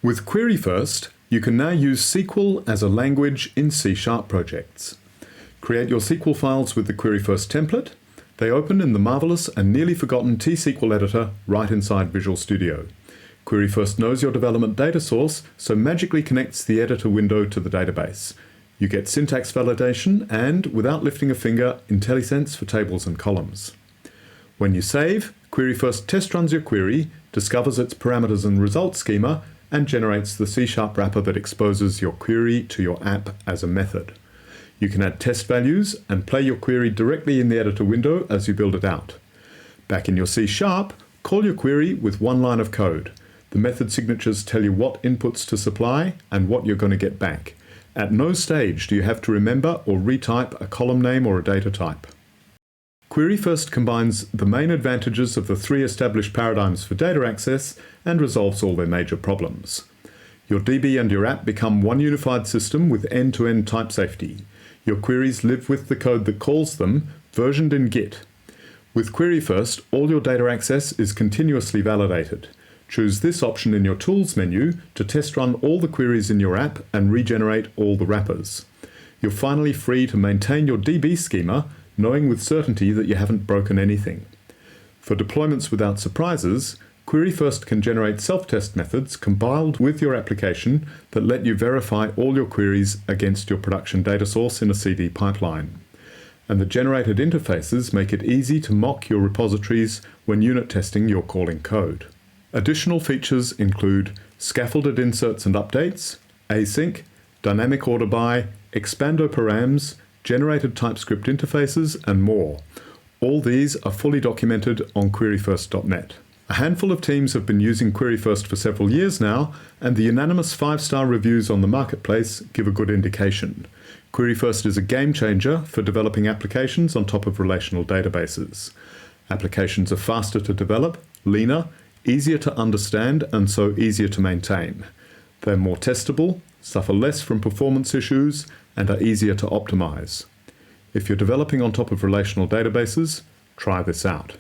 With QueryFirst, you can now use SQL as a language in C# projects. Create your SQL files with the QueryFirst template. They open in the marvelous and nearly forgotten T-SQL editor right inside Visual Studio. QueryFirst knows your development data source, so magically connects the editor window to the database. You get syntax validation and, without lifting a finger, IntelliSense for tables and columns. When you save, QueryFirst test runs your query, discovers its parameters and results schema, and generates the C# wrapper that exposes your query to your app as a method. You can add test values and play your query directly in the editor window as you build it out. Back in your C#, call your query with one line of code. The method signatures tell you what inputs to supply and what you're going to get back. At no stage do you have to remember or retype a column name or a data type. QueryFirst combines the main advantages of the 3 established paradigms for data access and resolves all their major problems. Your DB and your app become one unified system with end-to-end type safety. Your queries live with the code that calls them, versioned in Git. With QueryFirst, all your data access is continuously validated. Choose this option in your Tools menu to test run all the queries in your app and regenerate all the wrappers. You're finally free to maintain your DB schema, knowing with certainty that you haven't broken anything. For deployments without surprises, QueryFirst can generate self-test methods compiled with your application that let you verify all your queries against your production data source in a CD pipeline. And the generated interfaces make it easy to mock your repositories when unit testing your calling code. Additional features include scaffolded inserts and updates, async, dynamic order by, expando params, generated TypeScript interfaces, and more. All these are fully documented on QueryFirst.net. A handful of teams have been using QueryFirst for several years now, and the unanimous 5-star reviews on the marketplace give a good indication. QueryFirst is a game changer for developing applications on top of relational databases. Applications are faster to develop, leaner, easier to understand, and so easier to maintain. They're more testable, suffer less from performance issues, and are easier to optimize. If you're developing on top of relational databases, try this out.